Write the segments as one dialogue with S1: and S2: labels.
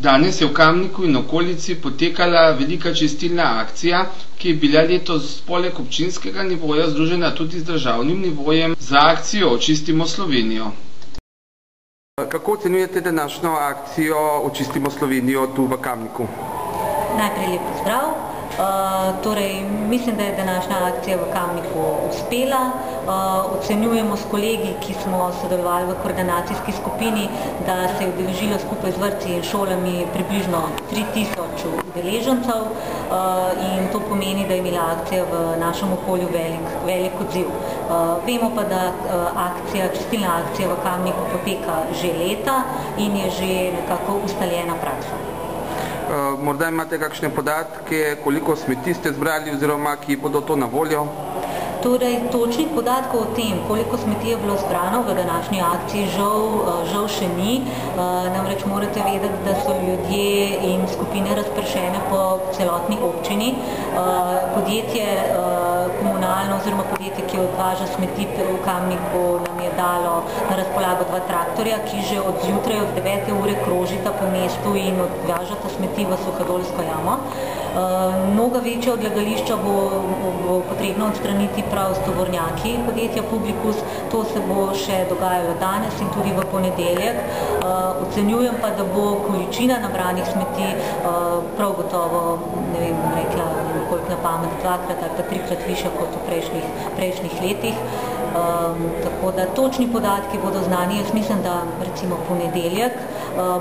S1: Danes je v Kamniku in okolici potekala velika čistilna akcija, ki je bila letos poleg občinskega nivoja združena tudi z državnim nivojem za akcijo Očistimo Slovenijo.
S2: Kako ocenjujete današnjo akcijo Očistimo Slovenijo tu v Kamniku?
S3: Najprej lep pozdrav. Mislim, da je današnja akcija v Kamniku uspela. Ocenjujemo s kolegi, ki smo sodelovali v koordinacijski skupini, da se je udeležilo skupaj z vrtci in šolami približno 3000 udeležencev in to pomeni, da je imela akcija v našem okolju velik odziv. Vemo pa, da čistilna akcija v Kamniku poteka že leta in je že nekako ustaljena praksa.
S2: Morda imate kakšne podatke, koliko smeti ste zbrali oziroma ki bodo to na voljo?
S3: Točnih podatkov o tem, koliko smeti je bilo zbrano v današnji akciji, žal še ni. Namreč morate vedeti, da so ljudje in skupine razpršene po celotni občini. Podjetje komunalno oziroma podjetje, ki odvaža smeti v Kamniku, nam je dalo na razpolago 2 traktorja, ki že od zjutraj od 9. ure krožita po mestu in odvažata smeti v Suhadolsko jamo. Mnogo večje odlagališča bo potrebno odstraniti prav s tovornjaki podjetja Publikus. To se bo še dogajalo danes in tudi v ponedeljek. Ocenjujem pa, da bo količina nabranih smeti prav gotovo, ne vem, rekla nekoliko na pamet, 2-krat ali pa 3-krat višja kot v prejšnjih letih. Tako da točni podatki bodo znani, jaz mislim, da recimo ponedeljek,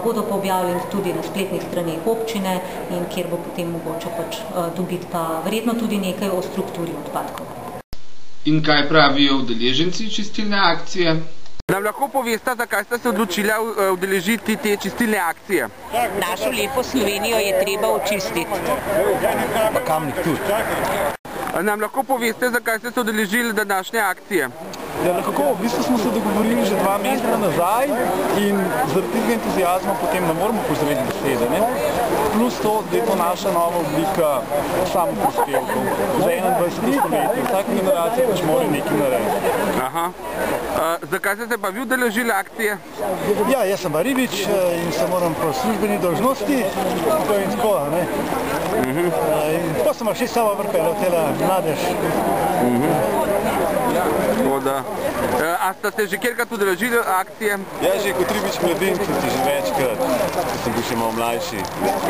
S3: bodo pa objavljeni tudi na spletnih straneh občine in kjer bo potem mogoče dobiti pa verjetno tudi nekaj o strukturi odpadkov.
S1: In kaj pravijo udeleženci čistilne akcije?
S2: Nam lahko poveste, zakaj ste se odločili udeležiti te čistilne akcije?
S4: Našo lepo Slovenijo je treba očistiti.
S5: Pa Kamnik tudi.
S2: Nam lahko poveste, zakaj ste se udeležili današnje akcije?
S5: Ja, lahko, v bistvu smo se dogovorili že 2 meseca nazaj in zaradi tega entuzijazma potem ne moramo pozdraviti besede. Plus to, da je to naša nova oblika samoprispevkov za 21. stoletje. Vsaka generacija pač mora nekaj narediti.
S2: Aha. Zakaj ste se pa vi udeležili akcije?
S5: Ja, jaz sem Ribič in se moram po službeni dolžnosti in tako, ne. In pa sem še sama vrpela tela mladež.
S2: A ste se že kjerkrat udeležili akcije?
S5: Ja, že kot Ribič mladinci, že večkrat, sem bil še malo mlajši.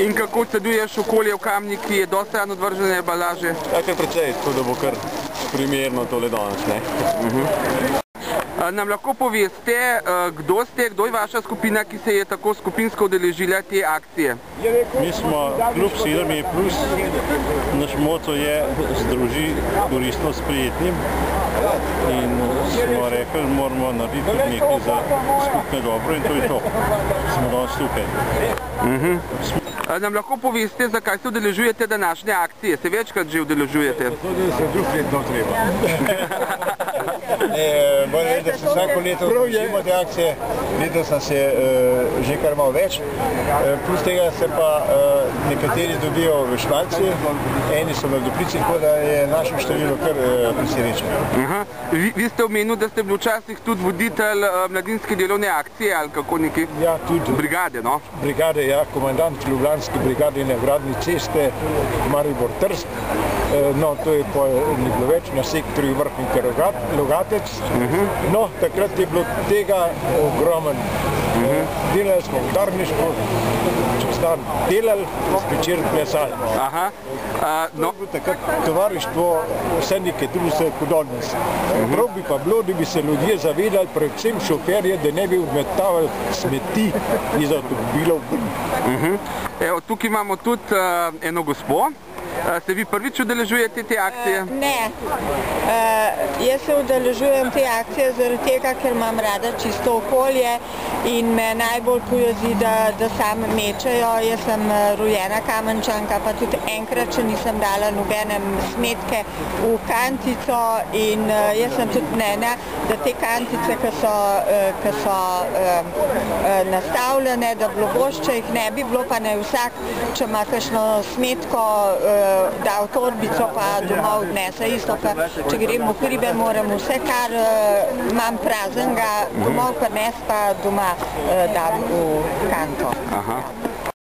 S2: In kako ocenjuješ okolje v Kamniku, je dosti odvržene embalaže?
S5: Ja, kar precej, tako da bo kar primerno tole danes, ne.
S2: Nam lahko poveste, kdo je vaša skupina, ki se je tako skupinsko udeležila te akcije?
S5: Mi smo klub 7E+, naš moto je združi koristno s prijetnim in smo rekli, moramo narediti nekaj za skupne dobro in to je to. Smo danes tukaj.
S2: Nam lahko poveste, zakaj se udeležujete današnje akcije? Se večkrat že udeležujete?
S5: Zato, da se drug let treba. Moram reči, da se vsako leto udeležimo te akcije. Letos sem se že kar malo več. Plus tega se pa nekateri dobijo v Španci, eni so v Duplici, tako da je našem številu kar presrečeno.
S2: Vi ste omenili, da ste bili včasih tudi voditelj mladinske delovne akcije ali kako neki?
S5: Ja, tudi.
S2: Brigade, no?
S5: Brigade, ja, komandant Ljubljanske brigade Nevradni ceste, Maribor Trst. No, to je pa ni bilo več na sektorju Vrhnik Logatec. No, takrat je bilo tega ogromen. Delali smo v Darniško, čez dan delali, zvečer plesali. To je bilo takrat tovarištvo vse neke druge kot danes. Prav bi pa bilo, da bi se ljudje zavedali, predvsem šoferje, da ne bi odmetavali smeti iz avtomobilov.
S2: Evo, tukaj imamo tudi eno gospo. Se vi prvič udeležujete te akcije?
S4: Ne. Jaz se udeležujem te akcije zaradi tega, ker imam rada čisto okolje in me najbolj pojazi, da same mečejo. Jaz sem rojena Kamenčanka, pa tudi enkrat še nisem dala nobene smetke v kantico in jaz sem tudi mnenja, da te kantice, ki so nastavljene, da bilo boš, če jih ne bi bilo, pa naj vsak, če ima kakšno smetko, da v torbico pa doma odnese. Isto pa, če gremo v hribe, moram vse, kar imam praznega, domov pa nes pa doma dam v kanto.